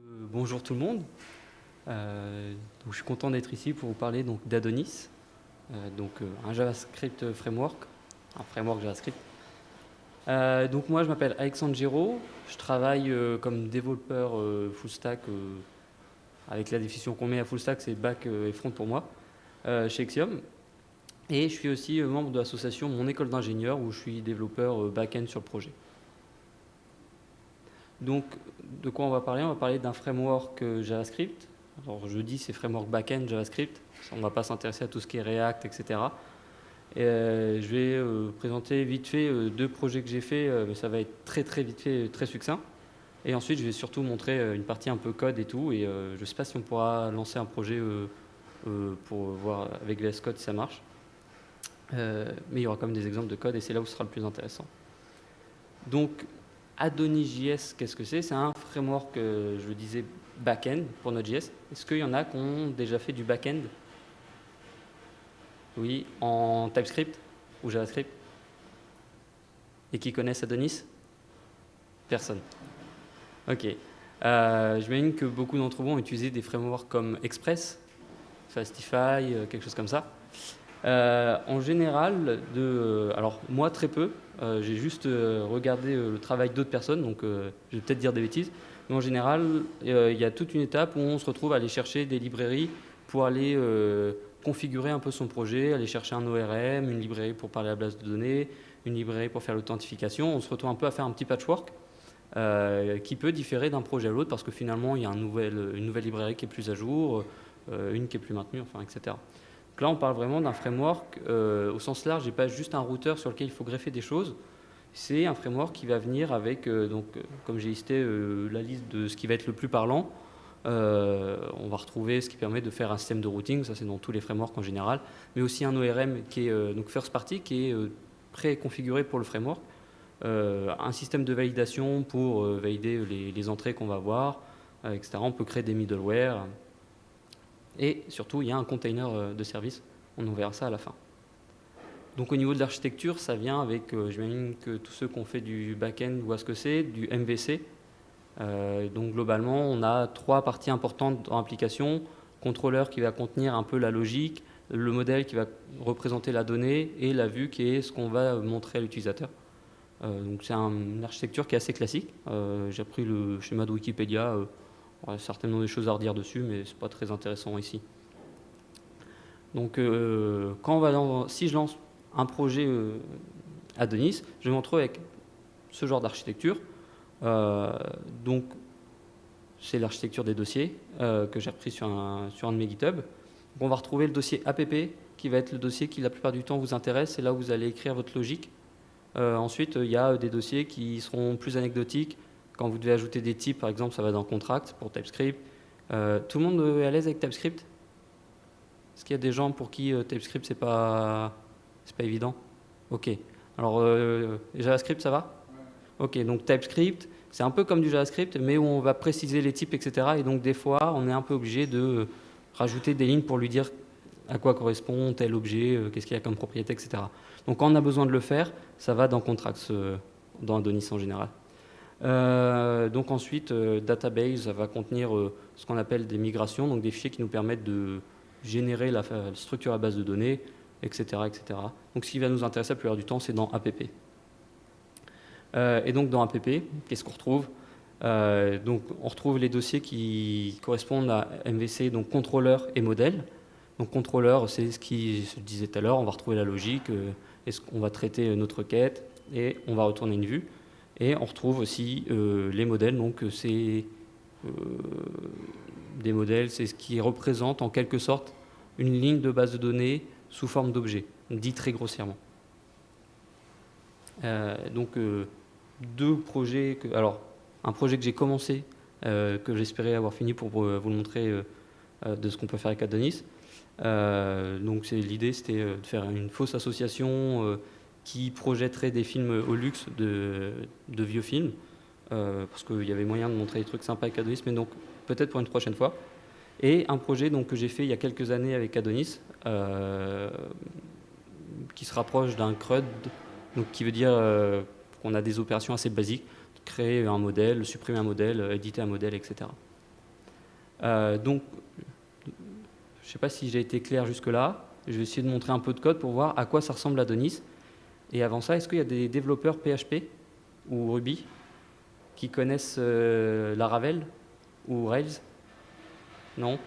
Bonjour tout le monde. Je suis content d'être ici pour vous parler d'Adonis, un JavaScript framework, un framework JavaScript. Moi je m'appelle Alexandre Giraud, je travaille comme développeur full stack, avec la définition qu'on met à full stack, c'est back et front pour moi, chez Exium. Et je suis aussi membre de l'association Mon École d'ingénieur où je suis développeur back-end sur le projet. Donc, de quoi on va parler? On va parler d'un framework JavaScript. Alors, je dis c'est framework back-end JavaScript. On ne va pas s'intéresser à tout ce qui est React, etc. Je vais présenter vite fait deux projets que j'ai fait. Mais ça va être très très vite fait, très succinct. Et ensuite, je vais surtout montrer une partie un peu code et tout. Et je ne sais pas si on pourra lancer un projet pour voir avec VS Code si ça marche. Mais il y aura quand même des exemples de code et c'est là où ce sera le plus intéressant. Donc, Adonis.js, qu'est-ce que c'est? C'est un framework, je le disais, back-end pour Node.js. Est-ce qu'il y en a qui ont déjà fait du back-end? Oui, en TypeScript ou JavaScript? Et qui connaissent Adonis? Personne. Ok. J'imagine que beaucoup d'entre vous ont utilisé des frameworks comme Express, Fastify, quelque chose comme ça. En général, alors moi très peu, j'ai juste regardé le travail d'autres personnes, donc je vais peut-être dire des bêtises, mais en général, il y a toute une étape où on se retrouve à aller chercher des librairies pour aller configurer un peu son projet, aller chercher un ORM, une librairie pour parler à la base de données, une librairie pour faire l'authentification. On se retrouve un peu à faire un petit patchwork qui peut différer d'un projet à l'autre parce que finalement, il y a une nouvelle librairie qui est plus à jour, une qui est plus maintenue, enfin, etc. Donc là, on parle vraiment d'un framework au sens large et pas juste un routeur sur lequel il faut greffer des choses. C'est un framework qui va venir avec, comme j'ai listé la liste de ce qui va être le plus parlant. On va retrouver ce qui permet de faire un système de routing, ça c'est dans tous les frameworks en général, mais aussi un ORM qui est donc first party, qui est pré-configuré pour le framework. Un système de validation pour valider les entrées qu'on va avoir, etc. On peut créer des middleware. Et surtout, il y a un container de service. On en verra ça à la fin. Donc au niveau de l'architecture, ça vient avec, j'imagine que tous ceux qui ont fait du back-end voient ce que c'est, du MVC. Donc globalement, on a trois parties importantes dans l'application. Contrôleur qui va contenir un peu la logique, le modèle qui va représenter la donnée et la vue qui est ce qu'on va montrer à l'utilisateur. Donc c'est une architecture qui est assez classique. J'ai pris le schéma de Wikipédia. Il y a certainement des choses à redire dessus, mais c'est pas très intéressant ici. Donc, si je lance un projet Adonis, je vais me retrouver avec ce genre d'architecture. Donc, c'est l'architecture des dossiers que j'ai repris sur un de mes GitHub. Donc, on va retrouver le dossier app, qui va être le dossier qui, la plupart du temps, vous intéresse. C'est là où vous allez écrire votre logique. Ensuite, il y a des dossiers qui seront plus anecdotiques. Quand vous devez ajouter des types, par exemple, ça va dans Contract pour TypeScript. Tout le monde est à l'aise avec TypeScript? Est-ce qu'il y a des gens pour qui TypeScript, c'est pas évident? Ok. Alors, JavaScript, ça va? Ok, donc TypeScript, c'est un peu comme du JavaScript, mais où on va préciser les types, etc. Et donc, des fois, on est un peu obligé de rajouter des lignes pour lui dire à quoi correspond tel objet, qu'est-ce qu'il y a comme propriété, etc. Donc, quand on a besoin de le faire, ça va dans Contracts, dans Adonis en général. Donc ensuite, database va contenir ce qu'on appelle des migrations, donc des fichiers qui nous permettent de générer la structure à base de données, etc., etc. Donc ce qui va nous intéresser la plupart du temps, c'est dans app. Et donc dans app, qu'est-ce qu'on retrouve? Donc on retrouve les dossiers qui correspondent à MVC, donc contrôleur et modèle. Donc contrôleur, c'est ce qui se disait tout à l'heure, on va retrouver la logique, on va traiter notre requête et on va retourner une vue. Et on retrouve aussi les modèles, donc c'est des modèles, c'est ce qui représente en quelque sorte une ligne de base de données sous forme d'objet, dit très grossièrement. Deux projets, alors un projet que j'ai commencé, que j'espérais avoir fini pour vous le montrer de ce qu'on peut faire avec Adonis. Donc l'idée c'était de faire une fausse association qui projetterait des films au luxe de vieux films, parce qu'il y avait moyen de montrer des trucs sympas avec Adonis, mais donc peut-être pour une prochaine fois. Et un projet donc, que j'ai fait il y a quelques années avec Adonis, qui se rapproche d'un CRUD, donc qui veut dire qu'on a des opérations assez basiques, créer un modèle, supprimer un modèle, éditer un modèle, etc. Donc, je ne sais pas si j'ai été clair jusque-là. Je vais essayer de montrer un peu de code pour voir à quoi ça ressemble Adonis. Et avant ça, est-ce qu'il y a des développeurs PHP ou Ruby qui connaissent Laravel ou Rails? Non?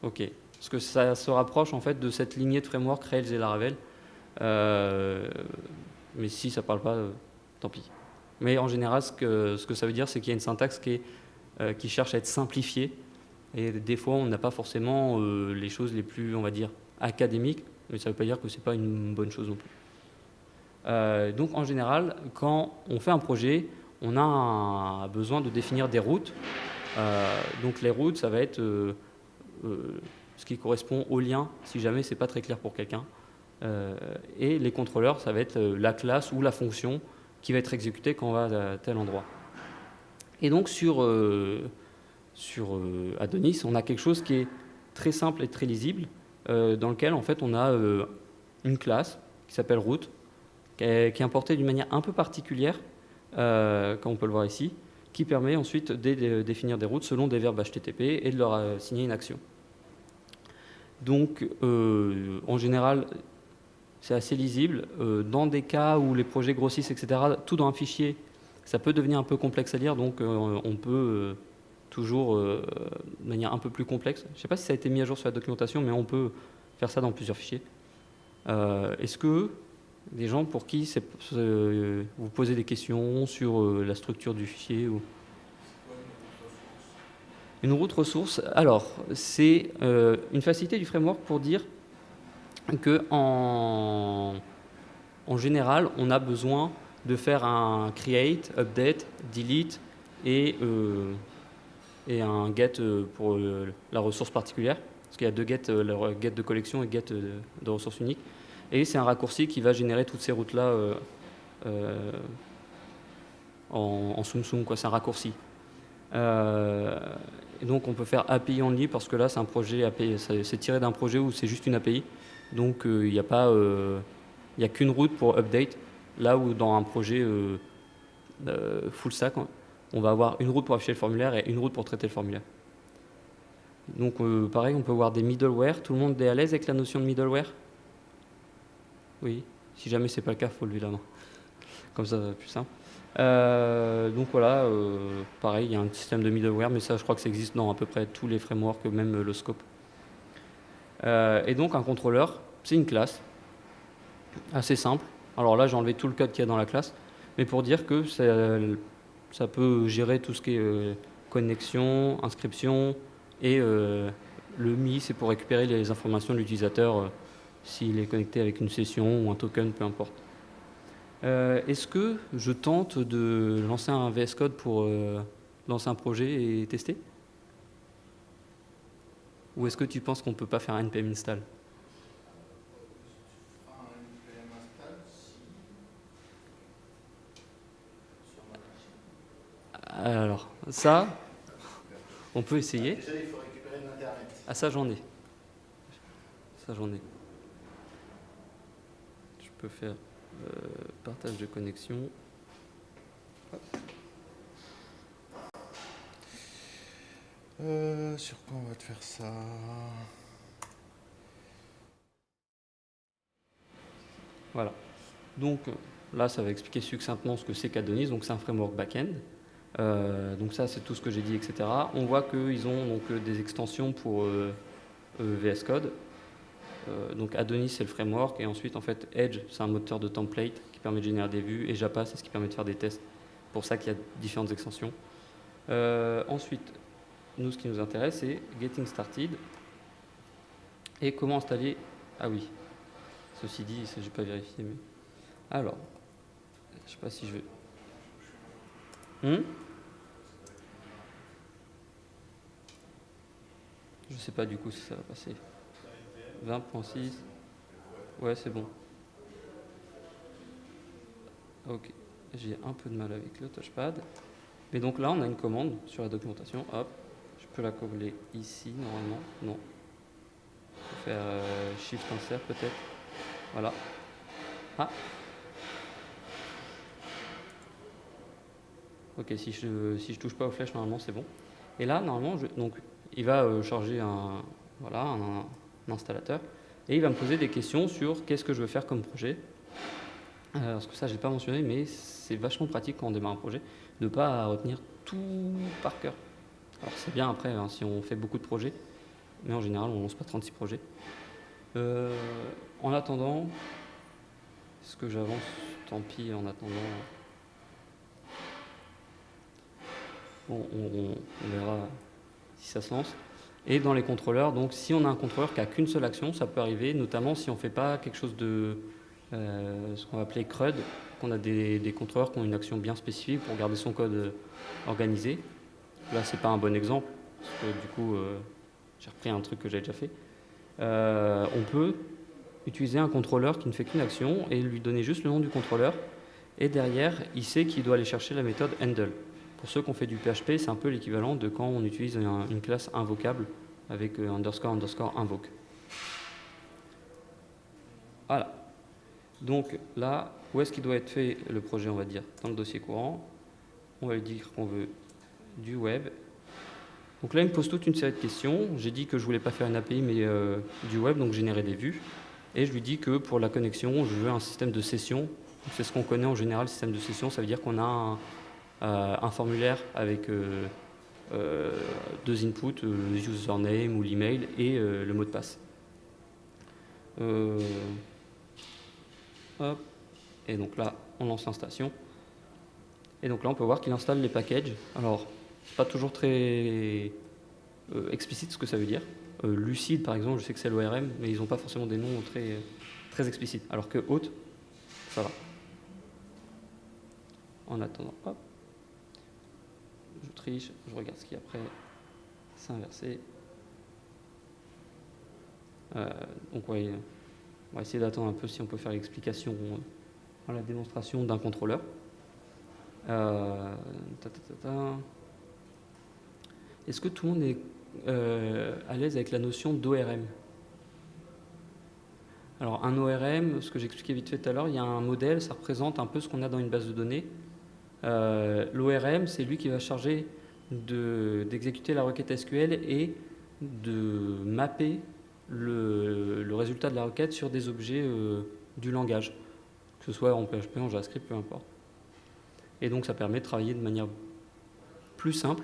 Ok. Parce que ça se rapproche en fait de cette lignée de framework Rails et Laravel. Mais si ça ne parle pas, tant pis. Mais en général, ce que ça veut dire, c'est qu'il y a une syntaxe qui cherche à être simplifiée. Et des fois, on n'a pas forcément les choses les plus, on va dire, académiques. Mais ça ne veut pas dire que ce n'est pas une bonne chose non plus. Donc en général, quand on fait un projet, on a besoin de définir des routes. Donc les routes, ça va être ce qui correspond au lien, si jamais c'est pas très clair pour quelqu'un. Et les contrôleurs, ça va être la classe ou la fonction qui va être exécutée quand on va à tel endroit. Et donc sur Adonis, on a quelque chose qui est très simple et très lisible, dans lequel en fait on a une classe qui s'appelle route, qui est importée d'une manière un peu particulière, comme on peut le voir ici, qui permet ensuite de définir des routes selon des verbes HTTP et de leur assigner une action. Donc, en général, c'est assez lisible. Dans des cas où les projets grossissent, etc., tout dans un fichier, ça peut devenir un peu complexe à lire, donc on peut toujours, de manière un peu plus complexe. Je ne sais pas si ça a été mis à jour sur la documentation, mais on peut faire ça dans plusieurs fichiers. Est-ce que des gens pour qui vous posez des questions sur la structure du fichier ou... Une route ressource, alors, c'est une facilité du framework pour dire que en général, on a besoin de faire un create, update, delete et un get pour la ressource particulière. Parce qu'il y a deux get, le get de collection et get de ressources uniques. Et c'est un raccourci qui va générer toutes ces routes-là en soum-soum, quoi. C'est un raccourci. Et donc on peut faire API only parce que là c'est un projet API, c'est tiré d'un projet où c'est juste une API. Donc il n'y a pas, il y a qu'une route pour update. Là où dans un projet full stack, on va avoir une route pour afficher le formulaire et une route pour traiter le formulaire. Donc pareil, on peut voir des middleware. Tout le monde est à l'aise avec la notion de middleware? Oui. Si jamais c'est pas le cas, il faut lever la main. Comme ça, c'est plus simple. Donc voilà, pareil, il y a un système de middleware, mais ça, je crois que ça existe dans à peu près tous les frameworks, même le scope. Et donc un contrôleur, c'est une classe assez simple. Alors là, j'ai enlevé tout le code qu'il y a dans la classe, mais pour dire que ça peut gérer tout ce qui est connexion, inscription, et le MI, c'est pour récupérer les informations de l'utilisateur s'il est connecté avec une session ou un token, peu importe. Est-ce que je tente de lancer un VS Code pour lancer un projet et tester? Ou est-ce que tu penses qu'on ne peut pas faire un npm install? Alors, ça, on peut essayer. Déjà, il faut récupérer de l'Internet. Ah, ça, j'en ai. Ça, j'en ai. Je peux faire partage de connexion. Hop. Sur quoi on va te faire ça? Voilà. Donc là, ça va expliquer succinctement ce que c'est qu'Adonis. Donc c'est un framework back-end. Donc ça, c'est tout ce que j'ai dit, etc. On voit qu'ils ont donc des extensions pour VS Code. Donc Adonis, c'est le framework. Et ensuite, en fait, Edge, c'est un moteur de template qui permet de générer des vues. Et Japa, c'est ce qui permet de faire des tests. C'est pour ça qu'il y a différentes extensions. Ensuite, nous, ce qui nous intéresse, c'est Getting Started. Et comment installer... Ah oui, ceci dit, je n'ai pas vérifié. Mais... Alors, je ne sais pas si je vais... Je sais pas du coup si ça va passer. 20.6. Ouais, c'est bon. Ok. J'ai un peu de mal avec le touchpad. Mais donc là, on a une commande sur la documentation. Hop. Je peux la coller ici, normalement. Non. Je vais faire Shift Insert peut-être. Voilà. Ah. Ok, si je touche pas aux flèches, normalement, c'est bon. Et là, normalement, donc, il va charger voilà, un installateur et il va me poser des questions sur qu'est-ce que je veux faire comme projet. Parce que ça, je n'ai pas mentionné, mais c'est vachement pratique quand on démarre un projet de ne pas retenir tout par cœur. Alors c'est bien après hein, si on fait beaucoup de projets, mais en général, on ne lance pas 36 projets. En attendant, est-ce que j'avance? Tant pis, en attendant. Bon, on verra si ça se lance. Et dans les contrôleurs, donc si on a un contrôleur qui n'a qu'une seule action, ça peut arriver, notamment si on ne fait pas quelque chose de ce qu'on va appeler CRUD, qu'on a des contrôleurs qui ont une action bien spécifique pour garder son code organisé. Là, c'est pas un bon exemple, parce que du coup, j'ai repris un truc que j'ai déjà fait. On peut utiliser un contrôleur qui ne fait qu'une action et lui donner juste le nom du contrôleur. Et derrière, il sait qu'il doit aller chercher la méthode handle. Pour ceux qui ont fait du PHP, c'est un peu l'équivalent de quand on utilise une classe invocable avec underscore invoke. Voilà. Donc là, où est-ce qu'il doit être fait le projet, on va dire? Dans le dossier courant. On va lui dire qu'on veut du web. Donc là, il me pose toute une série de questions. J'ai dit que je voulais pas faire une API, mais du web, donc générer des vues. Et je lui dis que pour la connexion, je veux un système de session. C'est ce qu'on connaît en général, le système de session. Ça veut dire qu'on a un formulaire avec deux inputs, le username ou l'email et le mot de passe. Hop. Et donc là, on lance l'installation. Et donc là, on peut voir qu'il installe les packages. Alors, c'est pas toujours très explicite ce que ça veut dire. Lucide, par exemple, je sais que c'est l'ORM, mais ils n'ont pas forcément des noms très, très explicites. Alors que Haute, ça va. En attendant, hop. Je triche, je regarde ce qu'il y a après. C'est inversé. Donc, ouais, on va essayer d'attendre un peu si on peut faire l'explication dans la démonstration d'un contrôleur. Est-ce que tout le monde est à l'aise avec la notion d'ORM? Alors un ORM, ce que j'expliquais vite fait tout à l'heure, il y a un modèle, ça représente un peu ce qu'on a dans une base de données. L'ORM, c'est lui qui va charger d'exécuter la requête SQL et de mapper le résultat de la requête sur des objets du langage, que ce soit en PHP, en JavaScript, peu importe. Et donc ça permet de travailler de manière plus simple,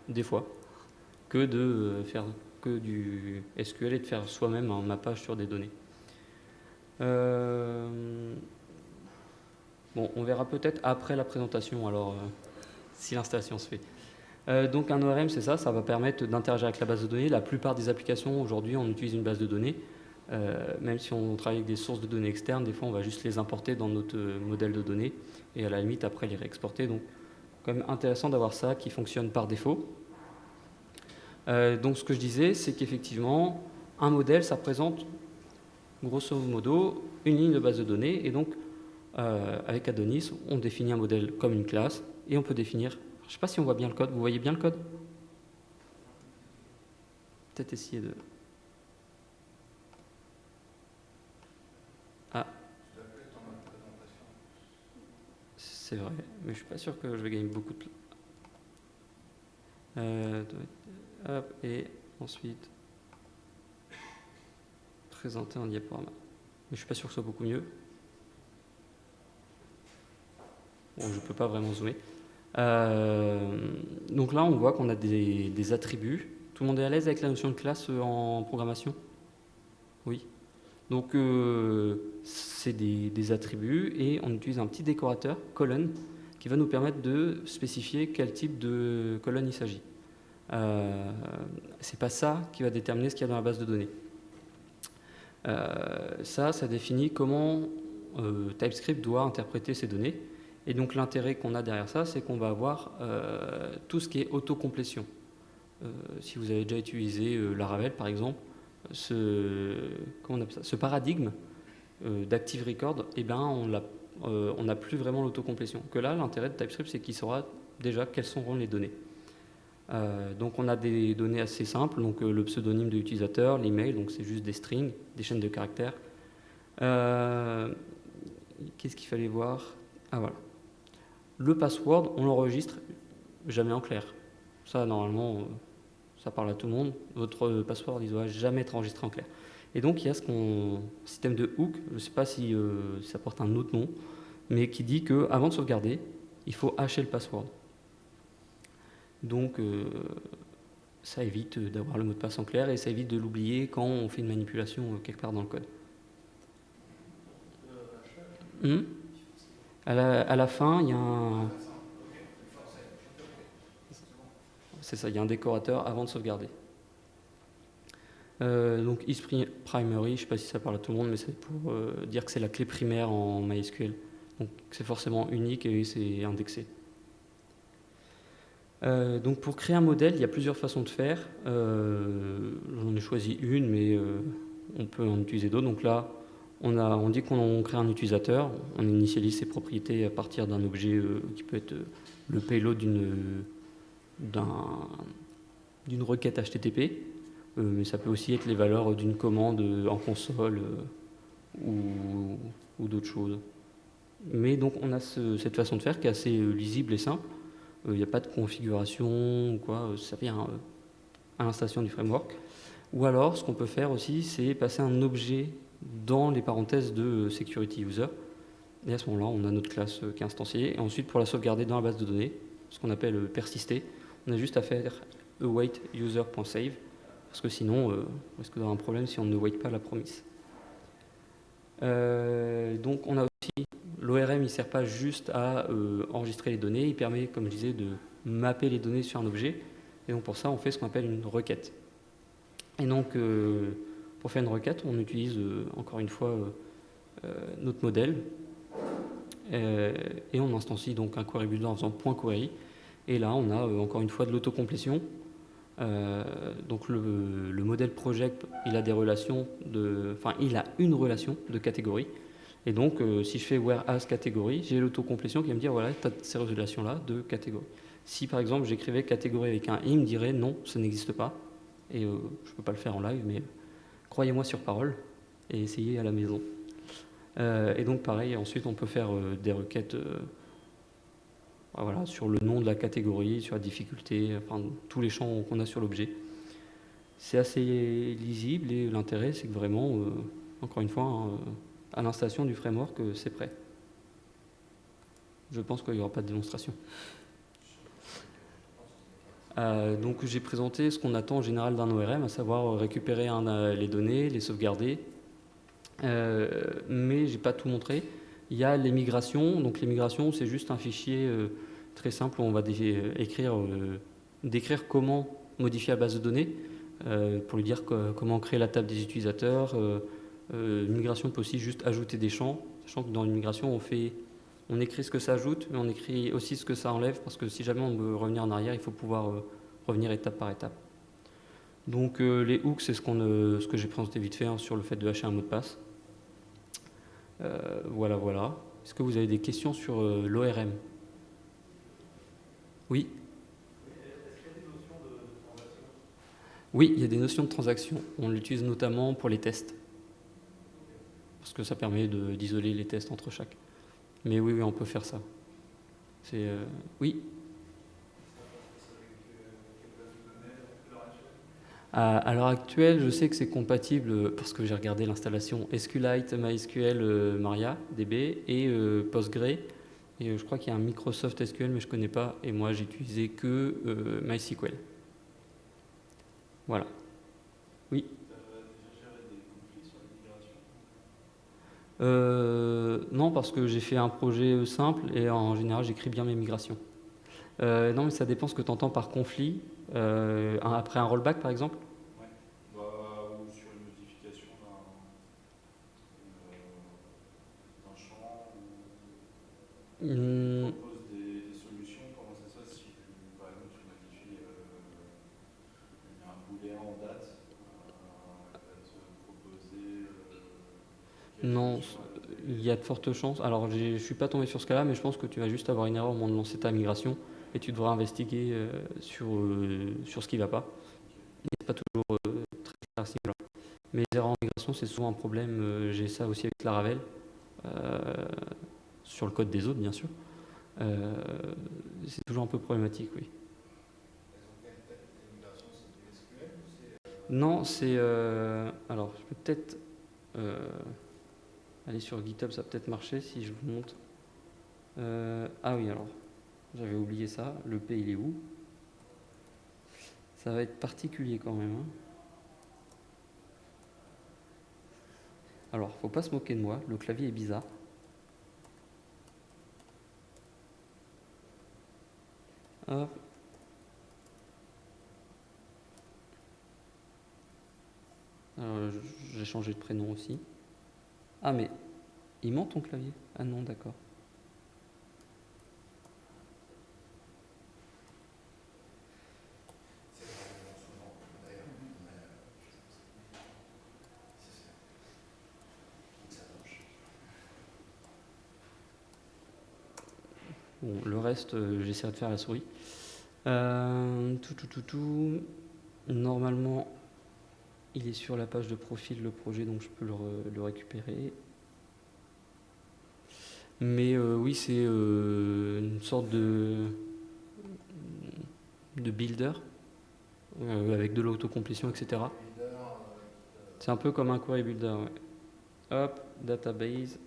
des fois, que de faire que du SQL et de faire soi-même un mappage sur des données. Bon, on verra peut-être après la présentation, alors si l'installation se fait. Donc un ORM, c'est ça va permettre d'interagir avec la base de données. La plupart des applications, aujourd'hui, on utilise une base de données. Même si on travaille avec des sources de données externes, des fois on va juste les importer dans notre modèle de données et à la limite après les réexporter. Donc quand même intéressant d'avoir ça qui fonctionne par défaut. Donc ce que je disais, c'est qu'effectivement un modèle, ça représente grosso modo une ligne de base de données. Et donc avec Adonis, on définit un modèle comme une classe et on peut définir, je ne sais pas si on voit bien le code, vous voyez bien le code? Peut-être essayer de... Ah, c'est vrai, mais je suis pas sûr que je vais gagner beaucoup de... Hop, et ensuite présenter un diaporama. Mais je suis pas sûr que ce soit beaucoup mieux. Bon, je peux pas vraiment zoomer. Donc là, on voit qu'on a des attributs. Tout le monde est à l'aise avec la notion de classe en programmation? Oui. Donc c'est des attributs et on utilise un petit décorateur, colonne, qui va nous permettre de spécifier quel type de colonne il s'agit. C'est pas ça qui va déterminer ce qu'il y a dans la base de données. Ça définit comment TypeScript doit interpréter ces données. Et donc l'intérêt qu'on a derrière ça, c'est qu'on va avoir tout ce qui est autocomplétion. Si vous avez déjà utilisé Laravel par exemple, comment on appelle ça, ce paradigme d'Active Record, eh ben, on n'a plus vraiment l'autocomplétion. Que là, l'intérêt de TypeScript, c'est qu'il saura déjà quelles seront les données. Donc on a des données assez simples, donc le pseudonyme de l'utilisateur, l'email, donc c'est juste des strings, des chaînes de caractères. Qu'est-ce qu'il fallait voir? Ah voilà. Le password, on l'enregistre jamais en clair. Ça, normalement, ça parle à tout le monde. Votre password, il ne doit jamais être enregistré en clair. Et donc, il y a système de hook, je ne sais pas si ça porte un autre nom, mais qui dit qu'avant de sauvegarder, il faut hacher le password. Donc, ça évite d'avoir le mot de passe en clair et ça évite de l'oublier quand on fait une manipulation quelque part dans le code. À la fin, il y a un... C'est ça, il y a un décorateur avant de sauvegarder. Donc isPrimary, je ne sais pas si ça parle à tout le monde, mais c'est pour dire que c'est la clé primaire en MySQL. Donc c'est forcément unique et c'est indexé. Donc pour créer un modèle, il y a plusieurs façons de faire. J'en ai choisi une, mais on peut en utiliser d'autres. Donc là, on dit qu'on crée un utilisateur, on initialise ses propriétés à partir d'un objet qui peut être le payload d'une requête HTTP, mais ça peut aussi être les valeurs d'une commande en console ou d'autres choses. Mais donc on a cette façon de faire qui est assez lisible et simple. Il n'y a pas de configuration ou quoi, ça vient à l'installation du framework. Ou alors, ce qu'on peut faire aussi, c'est passer un objet dans les parenthèses de security user. Et à ce moment-là, on a notre classe qui est instanciée. Et ensuite, pour la sauvegarder dans la base de données, ce qu'on appelle persister, on a juste à faire await user.save, parce que sinon, on risque d'avoir un problème si on ne wait pas la promise. Donc, on a aussi l'ORM, il ne sert pas juste à enregistrer les données, il permet, comme je disais, de mapper les données sur un objet. Et donc, pour ça, on fait ce qu'on appelle une requête. Et donc, pour faire une requête, on utilise encore une fois notre modèle et on instancie donc un query builder en faisant .query. Et là, on a encore une fois de l'autocomplétion. Donc le modèle project, il a des relations il a une relation de catégorie. Et donc, si je fais where as catégorie, j'ai l'autocomplétion qui va me dire voilà, tu as ces relations-là de catégorie. Si par exemple j'écrivais catégorie avec un i, il me dirait non, ça n'existe pas. Et je ne peux pas le faire en live, mais croyez-moi sur parole et essayez à la maison. Et donc pareil, ensuite on peut faire des requêtes voilà, sur le nom de la catégorie, sur la difficulté, enfin tous les champs qu'on a sur l'objet. C'est assez lisible et l'intérêt c'est que vraiment, encore une fois, à l'installation du framework, c'est prêt. Je pense qu'il n'y aura pas de démonstration. Donc j'ai présenté ce qu'on attend en général d'un ORM, à savoir récupérer les données, les sauvegarder, mais j'ai pas tout montré. Il y a les migrations, donc les migrations c'est juste un fichier très simple où on va décrire comment modifier la base de données, pour lui dire comment créer la table des utilisateurs. Une migration peut aussi juste ajouter des champs, sachant que dans une migration on écrit ce que ça ajoute, mais on écrit aussi ce que ça enlève, parce que si jamais on veut revenir en arrière, il faut pouvoir revenir étape par étape. Donc les hooks, c'est ce que j'ai présenté vite fait sur le fait de hacher un mot de passe. Voilà. Est-ce que vous avez des questions sur l'ORM ? Oui ? Oui, il y a des notions de transaction. On l'utilise notamment pour les tests, parce que ça permet d'isoler les tests entre chaque. Mais oui, on peut faire ça. Oui. À l'heure actuelle, je sais que c'est compatible, parce que j'ai regardé l'installation SQLite, MySQL, MariaDB et Postgre. Et je crois qu'il y a un Microsoft SQL, mais je ne connais pas. Et moi, j'ai utilisé que MySQL. Voilà. Oui. Non, parce que j'ai fait un projet simple et en général j'écris bien mes migrations. Non, mais ça dépend ce que tu entends par conflit. Après un rollback par exemple. Ouais. Ou sur une modification d'un champ. On propose des solutions. Comment ça se passe si par exemple tu modifies un booléen en date, elle va te proposer. Non. Il y a de fortes chances. Alors, je ne suis pas tombé sur ce cas-là, mais je pense que tu vas juste avoir une erreur au moment de lancer ta migration et tu devras investiguer sur ce qui ne va pas. Et c'est pas toujours très clair à ce niveau-là. Mais les erreurs en migration, c'est souvent un problème. J'ai ça aussi avec Laravel, sur le code des autres, bien sûr. C'est toujours un peu problématique, oui. Non, c'est... alors, je peux peut-être aller sur GitHub, ça va peut-être marcher si je vous montre. Ah oui, alors, j'avais oublié ça. Le P, il est où? Ça va être particulier quand même, hein. Alors, faut pas se moquer de moi, le clavier est bizarre. Hop. Alors, j'ai changé de prénom aussi. Ah, mais il ment ton clavier? Ah non, d'accord. C'est vraiment souvent, d'ailleurs. Ça marche. Bon, le reste, j'essaierai de faire à la souris. Tout. Normalement, il est sur la page de profil, le projet, donc je peux le récupérer. Mais oui, c'est une sorte de builder avec de l'autocomplétion, etc. C'est un peu comme un query builder. Ouais. Hop, database.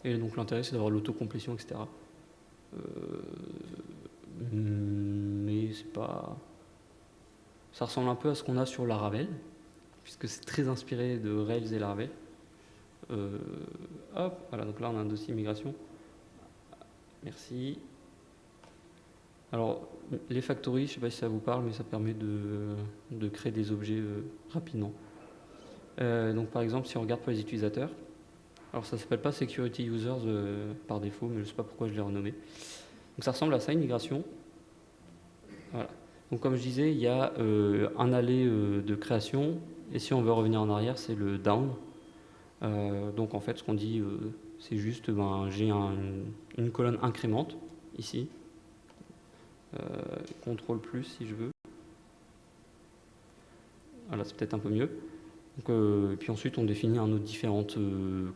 Et donc l'intérêt, c'est d'avoir l'autocomplétion, etc. Mais c'est pas... Ça ressemble un peu à ce qu'on a sur Laravel, puisque c'est très inspiré de Rails et Laravel. Hop, voilà, donc là on a un dossier migration. Merci. Alors, les factories, je ne sais pas si ça vous parle, mais ça permet de créer des objets rapidement. Donc par exemple, si on regarde pour les utilisateurs, alors ça ne s'appelle pas Security Users par défaut, mais je ne sais pas pourquoi je l'ai renommé. Donc ça ressemble à ça, une migration. Voilà. Donc comme je disais, il y a un aller de création, et si on veut revenir en arrière, c'est le down. Donc en fait, ce qu'on dit, c'est juste, j'ai une colonne incrémente, ici. CTRL plus si je veux. Voilà, c'est peut-être un peu mieux. Donc, et puis ensuite, on définit un autre différentes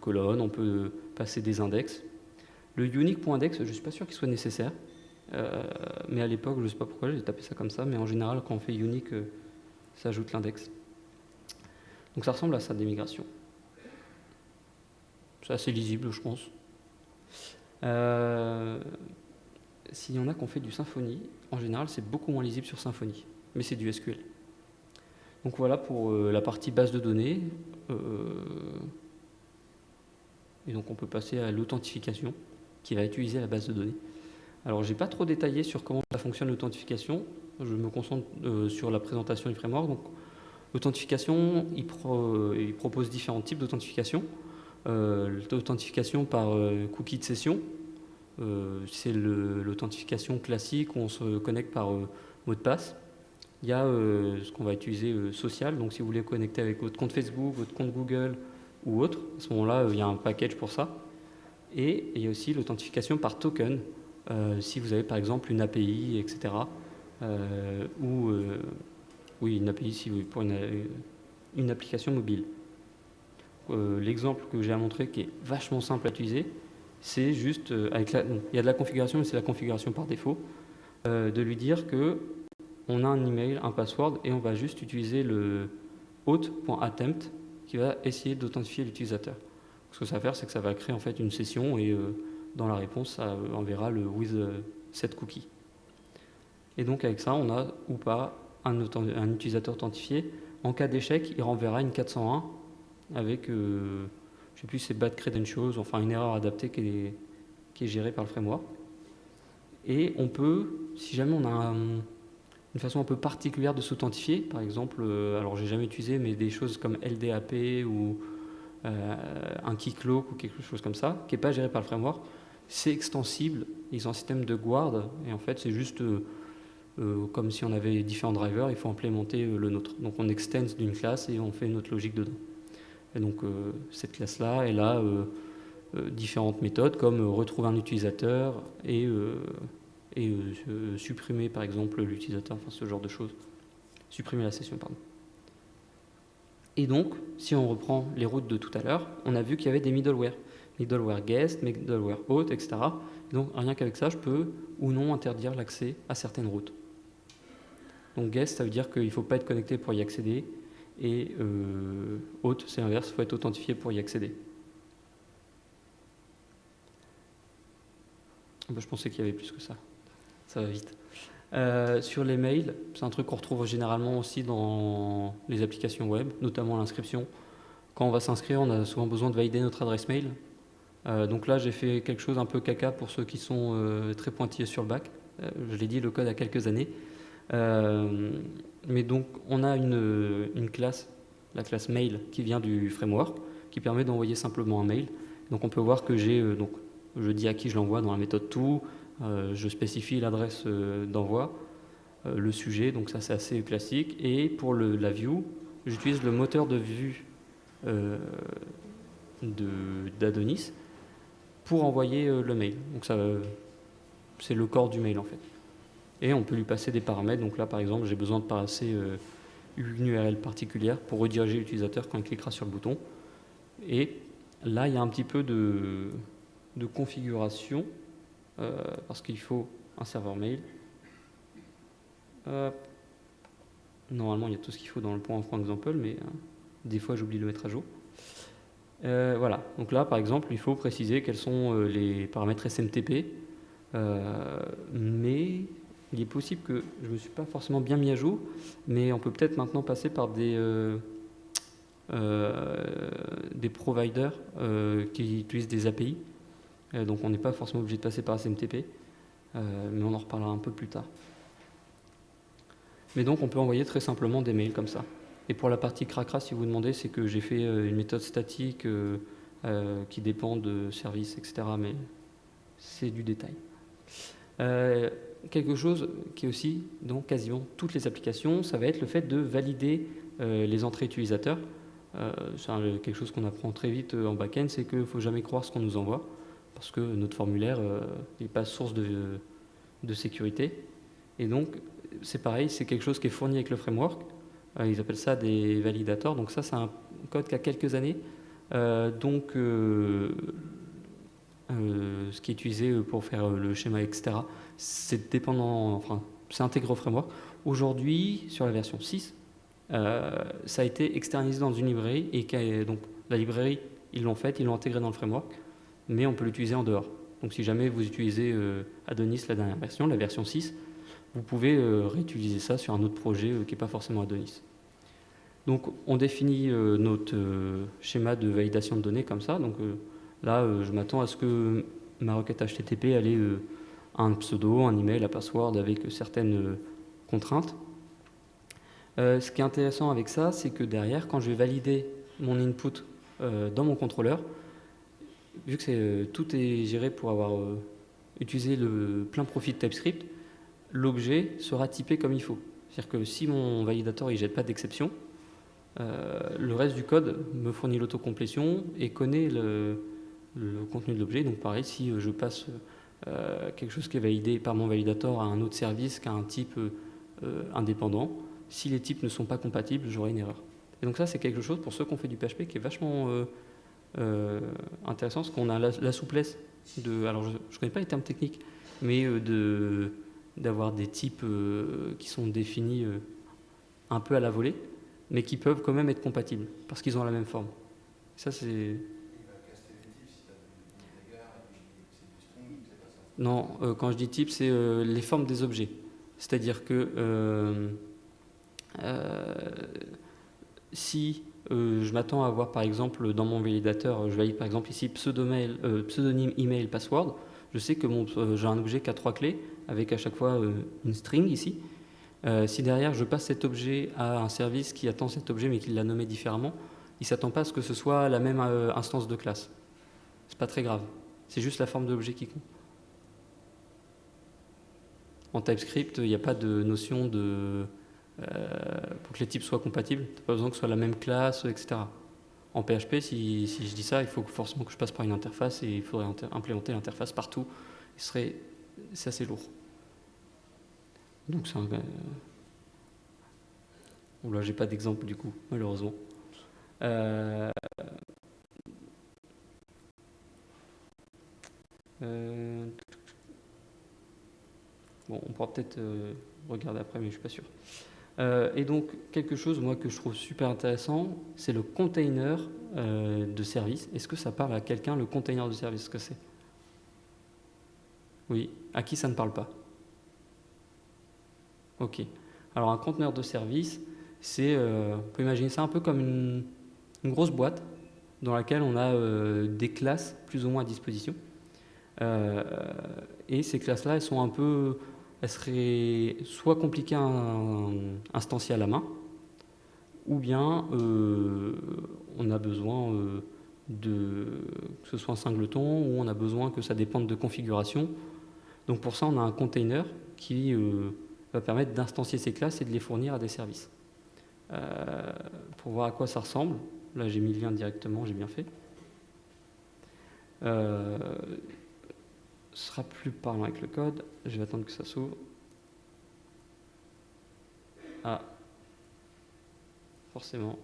colonnes. On peut passer des index. Le unique.index, je ne suis pas sûr qu'il soit nécessaire. Mais à l'époque, je ne sais pas pourquoi j'ai tapé ça comme ça. Mais en général, quand on fait unique, ça ajoute l'index. Donc ça ressemble à ça, des migrations. C'est assez lisible, je pense. S'il y en a qui ont fait du Symfony, en général, c'est beaucoup moins lisible sur Symfony. Mais c'est du SQL. Donc voilà pour la partie base de données. Et donc on peut passer à l'authentification qui va utiliser la base de données. Alors j'ai pas trop détaillé sur comment ça fonctionne l'authentification. Je me concentre sur la présentation du framework. Donc l'authentification, il propose différents types d'authentification. L'authentification par cookie de session. C'est l'authentification classique où on se connecte par mot de passe. Il y a ce qu'on va utiliser social, donc si vous voulez connecter avec votre compte Facebook, votre compte Google ou autre, à ce moment-là, il y a un package pour ça. Et il y a aussi l'authentification par token, si vous avez par exemple une API, etc. Oui, une API pour une application mobile. L'exemple que j'ai à montrer qui est vachement simple à utiliser, c'est juste, il y a de la configuration, mais c'est la configuration par défaut, de lui dire que on a un email, un password, et on va juste utiliser le auth.attempt qui va essayer d'authentifier l'utilisateur. Ce que ça va faire, c'est que ça va créer en fait une session et dans la réponse, ça enverra le with set cookie. Et donc avec ça, on a ou pas un utilisateur authentifié. En cas d'échec, il renverra une 401 avec, je ne sais plus, c'est bad credentials, enfin une erreur adaptée qui est gérée par le framework. Et on peut, si jamais on a une façon un peu particulière de s'authentifier, par exemple, alors j'ai jamais utilisé, mais des choses comme LDAP ou un keycloak ou quelque chose comme ça, qui n'est pas géré par le framework, c'est extensible, ils ont un système de guard, et en fait c'est juste comme si on avait différents drivers, il faut implémenter le nôtre. Donc on extend d'une classe et on fait notre logique dedans. Et donc cette classe-là, elle a différentes méthodes, comme retrouver un utilisateur et supprimer par exemple l'utilisateur, enfin ce genre de choses. Supprimer la session, pardon. Et donc, si on reprend les routes de tout à l'heure, on a vu qu'il y avait des middleware. Middleware guest, middleware auth, etc. Et donc rien qu'avec ça, je peux ou non interdire l'accès à certaines routes. Donc guest, ça veut dire qu'il ne faut pas être connecté pour y accéder. Et auth, c'est l'inverse, il faut être authentifié pour y accéder. Je pensais qu'il y avait plus que ça. Ça va vite. Sur les mails, c'est un truc qu'on retrouve généralement aussi dans les applications web, notamment l'inscription. Quand on va s'inscrire, on a souvent besoin de valider notre adresse mail. Donc là, j'ai fait quelque chose un peu caca pour ceux qui sont très pointillés sur le bac. Je l'ai dit, le code a quelques années. Mais donc, on a une classe, la classe mail, qui vient du framework, qui permet d'envoyer simplement un mail. Donc on peut voir que donc je dis à qui je l'envoie dans la méthode to, je spécifie l'adresse d'envoi, le sujet, donc ça c'est assez classique. Et pour la view, j'utilise le moteur de vue d'Adonis pour envoyer le mail. Donc ça, c'est le corps du mail en fait. Et on peut lui passer des paramètres. Donc là par exemple, j'ai besoin de passer une URL particulière pour rediriger l'utilisateur quand il cliquera sur le bouton. Et là, il y a un petit peu de configuration parce qu'il faut un serveur mail. Normalement, il y a tout ce qu'il faut dans le .example, mais des fois, j'oublie de le mettre à jour. Voilà. Donc là, par exemple, il faut préciser quels sont les paramètres SMTP. Mais il est possible que je ne me suis pas forcément bien mis à jour, mais on peut peut-être maintenant passer par des providers qui utilisent des API. Donc on n'est pas forcément obligé de passer par SMTP, mais on en reparlera un peu plus tard. Mais donc on peut envoyer très simplement des mails comme ça. Et pour la partie cracra, si vous vous demandez, c'est que j'ai fait une méthode statique qui dépend de services, etc. Mais c'est du détail. Quelque chose qui est aussi dans quasiment toutes les applications, ça va être le fait de valider les entrées utilisateurs. C'est quelque chose qu'on apprend très vite en back-end, c'est qu'il ne faut jamais croire ce qu'on nous envoie, parce que notre formulaire n'est pas source de sécurité. Et donc, c'est pareil, c'est quelque chose qui est fourni avec le framework. Ils appellent ça des validators. Donc ça, c'est un code qui a quelques années. Ce qui est utilisé pour faire le schéma, etc., c'est dépendant, enfin, c'est intégré au framework. Aujourd'hui, sur la version 6, ça a été externalisé dans une librairie et donc la librairie, ils l'ont intégré dans le framework, mais on peut l'utiliser en dehors. Donc si jamais vous utilisez Adonis, la dernière version, la version 6, vous pouvez réutiliser ça sur un autre projet qui n'est pas forcément Adonis. Donc on définit notre schéma de validation de données comme ça. Donc là, je m'attends à ce que ma requête HTTP ait un pseudo, un email, un password avec certaines contraintes. Ce qui est intéressant avec ça, c'est que derrière, quand je vais valider mon input dans mon contrôleur, vu que tout est géré pour avoir utilisé le plein profit de TypeScript, l'objet sera typé comme il faut. C'est-à-dire que si mon validateur ne jette pas d'exception, le reste du code me fournit l'autocomplétion et connaît le contenu de l'objet. Donc pareil, si je passe quelque chose qui est validé par mon validateur à un autre service qui a un type indépendant, si les types ne sont pas compatibles, j'aurai une erreur. Et donc ça, c'est quelque chose pour ceux qui ont fait du PHP qui est vachement intéressant, parce qu'on a la souplesse alors je ne connais pas les termes techniques, mais d'avoir des types qui sont définis un peu à la volée, mais qui peuvent quand même être compatibles, parce qu'ils ont la même forme. Ça, c'est... Il va caster les types si tu as des égards et puis c'est du string, c'est pas ça. Non, quand je dis type, c'est les formes des objets. C'est-à-dire que si je m'attends à avoir, par exemple, dans mon validateur, je valide par exemple ici pseudonyme, email, password, je sais que j'ai un objet qui a 3 clés, avec à chaque fois une string ici. Si derrière je passe cet objet à un service qui attend cet objet mais qui l'a nommé différemment, il ne s'attend pas à ce que ce soit la même instance de classe. C'est pas très grave. C'est juste la forme de l'objet qui compte. En TypeScript, il n'y a pas de notion pour que les types soient compatibles. Tu n'as pas besoin que ce soit la même classe, etc. En PHP, si je dis ça, il faut forcément que je passe par une interface et il faudrait implémenter l'interface partout. C'est assez lourd. Donc c'est là, j'ai pas d'exemple du coup, malheureusement. Bon, on pourra peut-être regarder après, mais je ne suis pas sûr. Et donc, quelque chose, moi, que je trouve super intéressant, c'est le container de service. Est-ce que ça parle à quelqu'un, le container de service, ce que c'est? Oui. À qui ça ne parle pas? Ok. Alors, un conteneur de service, on peut imaginer ça un peu comme une grosse boîte dans laquelle on a des classes plus ou moins à disposition. Et ces classes-là, elles seraient soit compliquées à instancier à la main, ou bien on a besoin que ce soit un singleton, ou on a besoin que ça dépende de configuration. Donc pour ça, on a un container qui va permettre d'instancier ces classes et de les fournir à des services. Pour voir à quoi ça ressemble, là j'ai mis le lien directement, j'ai bien fait. Ce sera plus parlant avec le code. Je vais attendre que ça s'ouvre. Ah, forcément.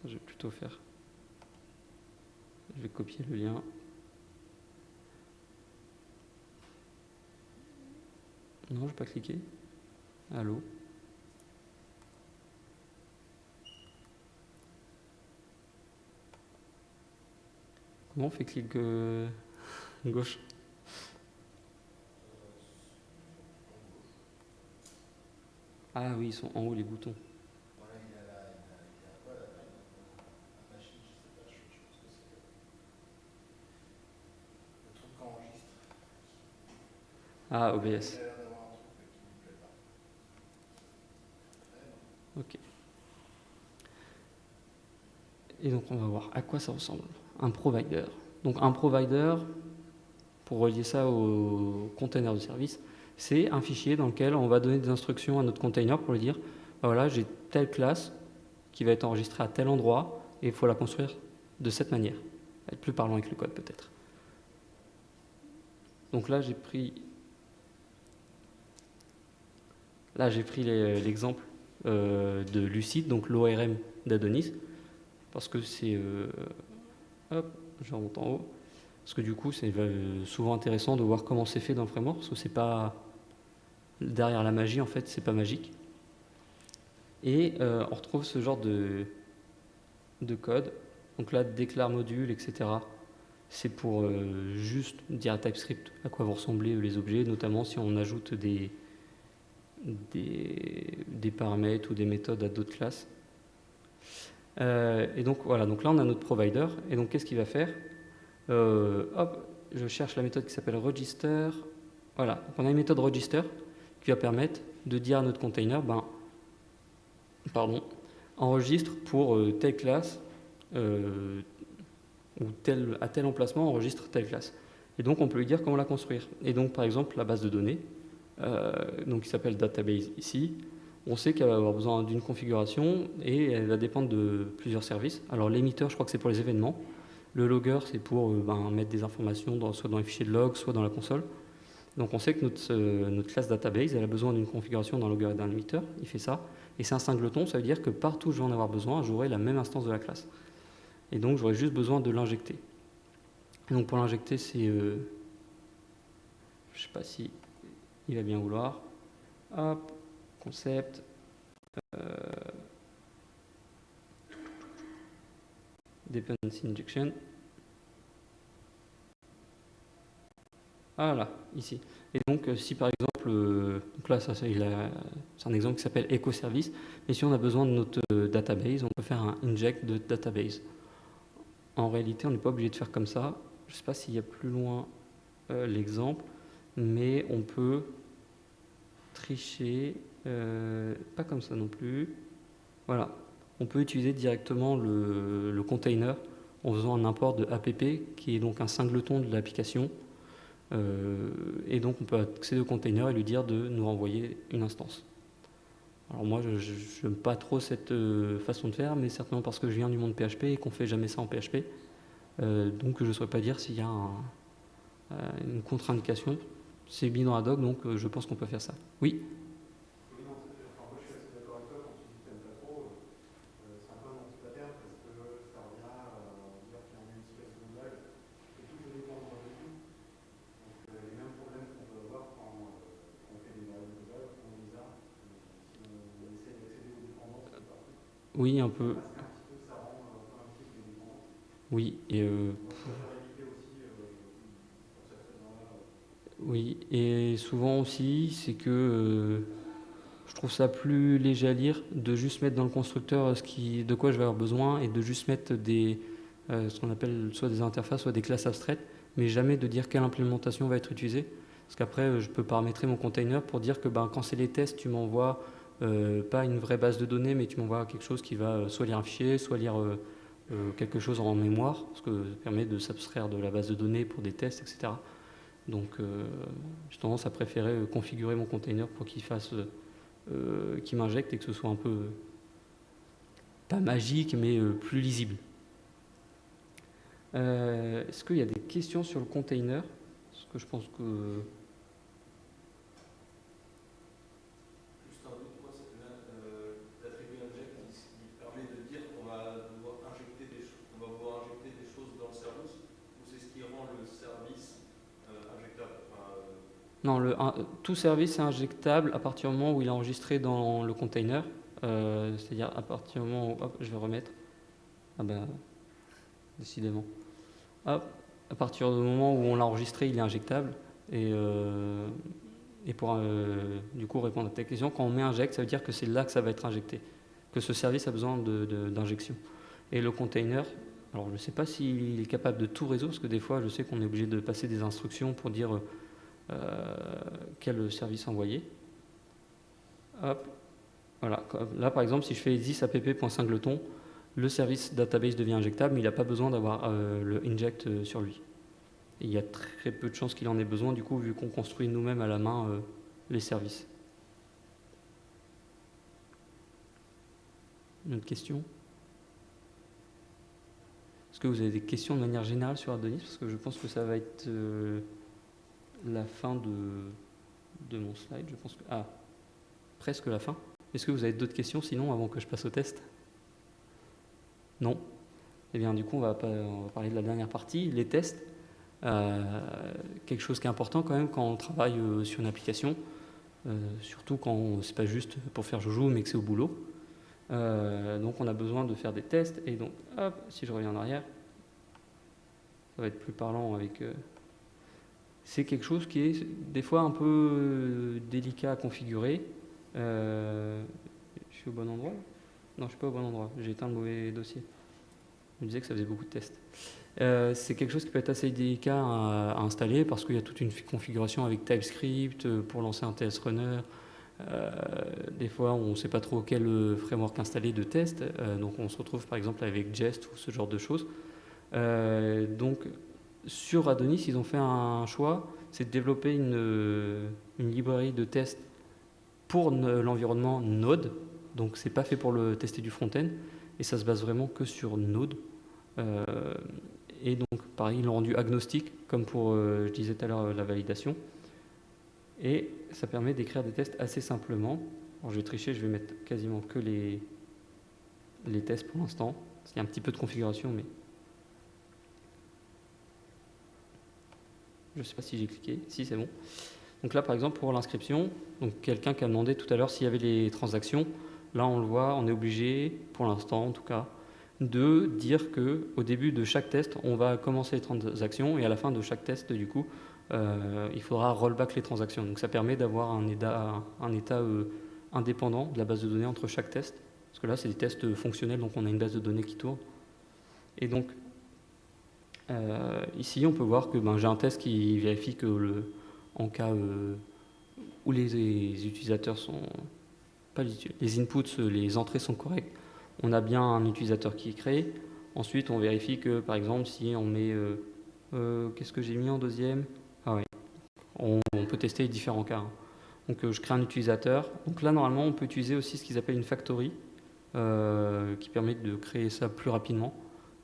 Je vais plutôt faire. Je vais copier le lien. Non, je ne vais pas cliquer. Allô? Comment on fait clic gauche? Ah oui, ils sont en haut les boutons. Voilà, il a quoi là, la machine, je sais pas, je pense que c'est le truc qu'on enregistre. Ah, Il a OBS. l'air d'avoir un truc qui ne me plaît pas. Ok. Et donc on va voir à quoi ça ressemble. Un provider. Donc un provider, pour relier ça au container de service, c'est un fichier dans lequel on va donner des instructions à notre container pour lui dire, voilà, j'ai telle classe qui va être enregistrée à tel endroit et il faut la construire de cette manière. Être plus parlant avec le code peut-être. Donc là j'ai pris l'exemple de Lucide, donc l'ORM d'Adonis, parce que c'est hop, je remonte en haut. Parce que du coup, c'est souvent intéressant de voir comment c'est fait dans le framework, parce que c'est pas derrière la magie, en fait, c'est pas magique. Et on retrouve ce genre de code. Donc là, déclare module, etc. C'est pour juste dire à TypeScript à quoi vont ressembler les objets, notamment si on ajoute des paramètres ou des méthodes à d'autres classes. Et donc voilà, donc là on a notre provider. Et donc qu'est-ce qu'il va faire? Hop, je cherche la méthode qui s'appelle register. Voilà, donc on a une méthode register qui va permettre de dire à notre container, enregistre pour telle classe ou à tel emplacement, enregistre telle classe. Et donc on peut lui dire comment la construire. Et donc par exemple la base de données, donc qui s'appelle database ici, on sait qu'elle va avoir besoin d'une configuration et elle va dépendre de plusieurs services. Alors l'émetteur, je crois que c'est pour les événements. Le logger, c'est pour mettre des informations soit dans les fichiers de log, soit dans la console. Donc on sait que notre classe database, elle a besoin d'une configuration d'un logger et d'un émetteur. Il fait ça. Et c'est un singleton, ça veut dire que partout où je vais en avoir besoin, j'aurai la même instance de la classe. Et donc j'aurai juste besoin de l'injecter. Et donc pour l'injecter, c'est... je ne sais pas si il va bien vouloir. Hop, concept. Dependency injection. Voilà, ici. Et donc, si par exemple, donc là, c'est un exemple qui s'appelle EcoService, mais si on a besoin de notre database, on peut faire un inject de database. En réalité, on n'est pas obligé de faire comme ça. Je ne sais pas s'il y a plus loin l'exemple, mais on peut tricher, pas comme ça non plus. Voilà, on peut utiliser directement le container en faisant un import de app, qui est donc un singleton de l'application. Et donc on peut accéder au container et lui dire de nous renvoyer une instance. Alors moi je n'aime pas trop cette façon de faire, mais certainement parce que je viens du monde PHP et qu'on fait jamais ça en PHP. Donc je ne saurais pas dire s'il y a une contre-indication. C'est mis dans la doc, donc je pense qu'on peut faire ça. Oui. Oui, non, enfin, moi je suis assez d'accord avec toi quand tu dis que tu n'aimes pas trop. C'est un peu un anti-pattern parce que ça revient à dire qu'il y a une situation globale et tout peut dépendre de tout. Donc les mêmes problèmes qu'on peut avoir quand on Oui, un peu. Oui, et oui, et souvent aussi, c'est que je trouve ça plus léger à lire de juste mettre dans le constructeur de quoi je vais avoir besoin et de juste mettre ce qu'on appelle soit des interfaces, soit des classes abstraites, mais jamais de dire quelle implémentation va être utilisée. Parce qu'après, je peux paramétrer mon container pour dire que quand c'est les tests, tu m'envoies pas une vraie base de données, mais tu m'envoies quelque chose qui va soit lire un fichier, soit lire quelque chose en mémoire, parce que ça permet de s'abstraire de la base de données pour des tests, etc. Donc j'ai tendance à préférer configurer mon container pour qu'il m'injecte et que ce soit un peu, pas magique, mais plus lisible. Est-ce qu'il y a des questions sur le container? Parce que je pense que... Juste un doute, quoi, c'est que l'attribut inject, il permet de dire qu'on va devoir injecter des choses, qu'on va pouvoir injecter des choses dans le service, ou c'est ce qui rend le service injectable. Non, tout service est injectable à partir du moment où il est enregistré dans le container. C'est-à-dire à partir du moment où... Hop, je vais remettre. Ah ben, décidément. Hop, à partir du moment où on l'a enregistré, il est injectable. Et pour du coup répondre à ta question, quand on met inject, ça veut dire que c'est là que ça va être injecté, que ce service a besoin d'injection. Et le container, alors je ne sais pas s'il est capable de tout résoudre, parce que des fois je sais qu'on est obligé de passer des instructions pour dire quel service envoyer. Hop, voilà. Là par exemple, si je fais this app.singleton, le service database devient injectable, mais il n'a pas besoin d'avoir le inject sur lui. Et il y a très peu de chances qu'il en ait besoin, du coup, vu qu'on construit nous-mêmes à la main les services. Une autre question? Est-ce que vous avez des questions de manière générale sur Adonis? Parce que je pense que ça va être la fin de mon slide. Je pense que... Ah, presque la fin. Est-ce que vous avez d'autres questions sinon avant que je passe au test? Non? Eh bien, du coup, on va parler de la dernière partie, les tests. Quelque chose qui est important quand même quand on travaille sur une application, surtout quand c'est pas juste pour faire joujou mais que c'est au boulot. Donc on a besoin de faire des tests et donc hop, si je reviens en arrière, ça va être plus parlant avec... c'est quelque chose qui est des fois un peu délicat à configurer. Je suis au bon endroit? Non, je suis pas au bon endroit, j'ai éteint le mauvais dossier. Je me disais que ça faisait beaucoup de tests. C'est quelque chose qui peut être assez délicat à installer parce qu'il y a toute une configuration avec TypeScript pour lancer un TS runner. Des fois, on ne sait pas trop quel framework installer de test, donc on se retrouve par exemple avec Jest ou ce genre de choses. Donc, sur Adonis, ils ont fait un choix, c'est de développer une librairie de test pour l'environnement Node. Donc, c'est pas fait pour le tester du front-end et ça se base vraiment que sur Node. Et donc, pareil, ils l'ont rendu agnostique, comme pour, je disais tout à l'heure, la validation. Et ça permet d'écrire des tests assez simplement. Alors, je vais tricher, je vais mettre quasiment que les tests pour l'instant. Il y a un petit peu de configuration, mais... Je ne sais pas si j'ai cliqué. Si, c'est bon. Donc là, par exemple, pour l'inscription, donc quelqu'un qui a demandé tout à l'heure s'il y avait les transactions. Là, on le voit, on est obligé, pour l'instant en tout cas, de dire qu'au début de chaque test, on va commencer les transactions et à la fin de chaque test, du coup, il faudra rollback les transactions. Donc ça permet d'avoir un état indépendant de la base de données entre chaque test. Parce que là, c'est des tests fonctionnels, donc on a une base de données qui tourne. Et donc, ici, on peut voir que j'ai un test qui vérifie que en cas où les utilisateurs sont... Pas les inputs, les entrées sont correctes, on a bien un utilisateur qui est créé. Ensuite, on vérifie que, par exemple, si on met... qu'est-ce que j'ai mis en deuxième? Ah oui, on peut tester les différents cas. Donc, je crée un utilisateur. Donc là, normalement, on peut utiliser aussi ce qu'ils appellent une factory, qui permet de créer ça plus rapidement.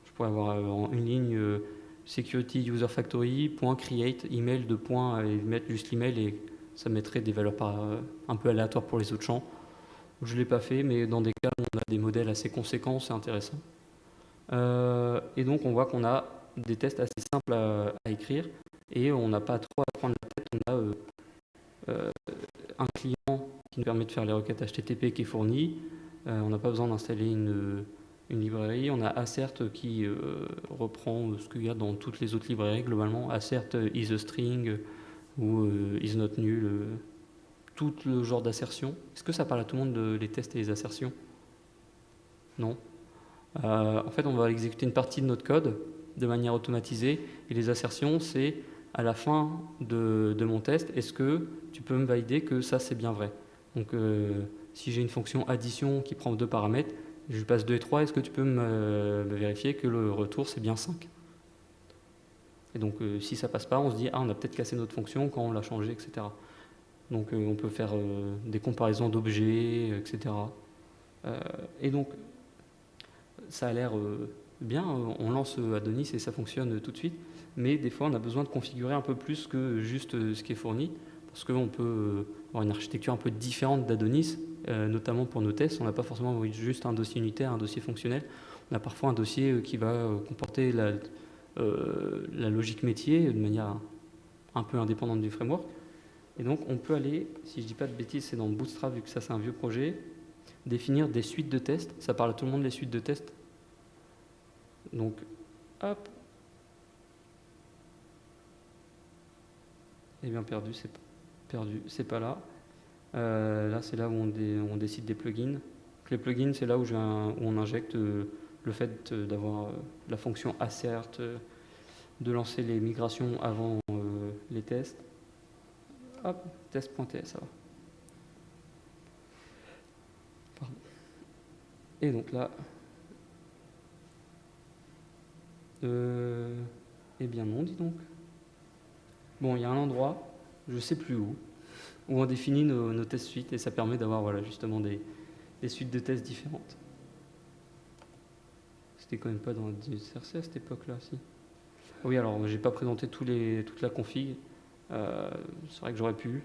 Je pourrais avoir en une ligne security user factory, .create, email, et mettre juste l'email et ça mettrait des valeurs un peu aléatoires pour les autres champs. Je ne l'ai pas fait, mais dans des cas où on a des modèles assez conséquents, c'est intéressant. Et donc, on voit qu'on a des tests assez simples à écrire et on n'a pas trop à prendre la tête. On a un client qui nous permet de faire les requêtes HTTP qui est fourni, On n'a pas besoin d'installer une librairie. On a Assert qui reprend ce qu'il y a dans toutes les autres librairies globalement. Assert is a string ou is not null, tout le genre d'assertion. Est-ce que ça parle à tout le monde les tests et les assertions? Non. En fait, on va exécuter une partie de notre code de manière automatisée et les assertions, c'est à la fin de mon test, est-ce que tu peux me valider que ça c'est bien vrai? Donc si j'ai une fonction addition qui prend 2 paramètres, je lui passe 2 et 3, est-ce que tu peux me vérifier que le retour c'est bien 5? Et donc si ça passe pas, on se dit on a peut-être cassé notre fonction quand on l'a changé, etc. Donc on peut faire des comparaisons d'objets, etc. Et donc ça a l'air bien, on lance Adonis et ça fonctionne tout de suite, mais des fois on a besoin de configurer un peu plus que juste ce qui est fourni, parce qu'on peut avoir une architecture un peu différente d'Adonis, notamment pour nos tests. On n'a pas forcément juste un dossier unitaire, un dossier fonctionnel, on a parfois un dossier qui va comporter la logique métier de manière un peu indépendante du framework. Et donc on peut aller, si je dis pas de bêtises, c'est dans Bootstrap, vu que ça c'est un vieux projet, définir des suites de tests. Ça parle à tout le monde, les suites de tests. Donc, hop. Eh bien perdu, c'est pas là. Là c'est là où on décide des plugins. Les plugins, c'est là où on injecte le fait d'avoir la fonction assert, de lancer les migrations avant les tests. Hop, test.ts, ça va. Pardon. Et donc là, eh bien non, dis donc. Bon, il y a un endroit, je sais plus où on définit nos tests suites et ça permet d'avoir voilà, justement des suites de tests différentes. C'était quand même pas dans la SRC à cette époque-là, si. Oui, alors j'ai pas présenté toute la config. C'est vrai que j'aurais pu.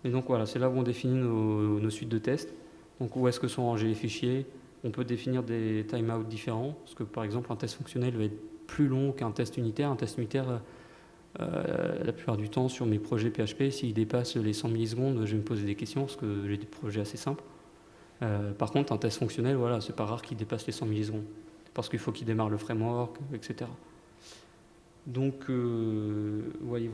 Et donc voilà, c'est là où on définit nos suites de tests. Donc où est-ce que sont rangés les fichiers. On peut définir des timeouts différents, parce que par exemple un test fonctionnel va être plus long qu'un test unitaire. Un test unitaire, la plupart du temps sur mes projets PHP, s'il dépasse les 100 millisecondes, je vais me poser des questions, parce que j'ai des projets assez simples. Par contre, un test fonctionnel, voilà, c'est pas rare qu'il dépasse les 100 millisecondes, parce qu'il faut qu'il démarre le framework, etc. Donc, voilà.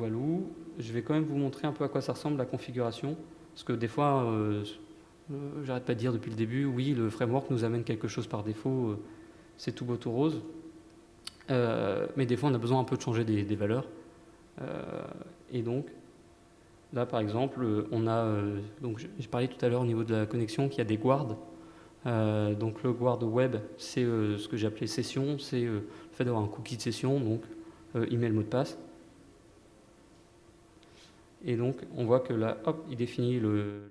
Je vais quand même vous montrer un peu à quoi ça ressemble la configuration, parce que des fois, j'arrête pas de dire depuis le début, oui, le framework nous amène quelque chose par défaut, c'est tout beau tout rose, mais des fois on a besoin un peu de changer des valeurs. Et donc, là par exemple, on a, donc j'ai parlé tout à l'heure au niveau de la connexion qu'il y a des guards. Donc le guard web, c'est ce que j'ai appelé session, c'est le fait d'avoir un cookie de session, donc email mot de passe. Et donc on voit que là, hop, il définit le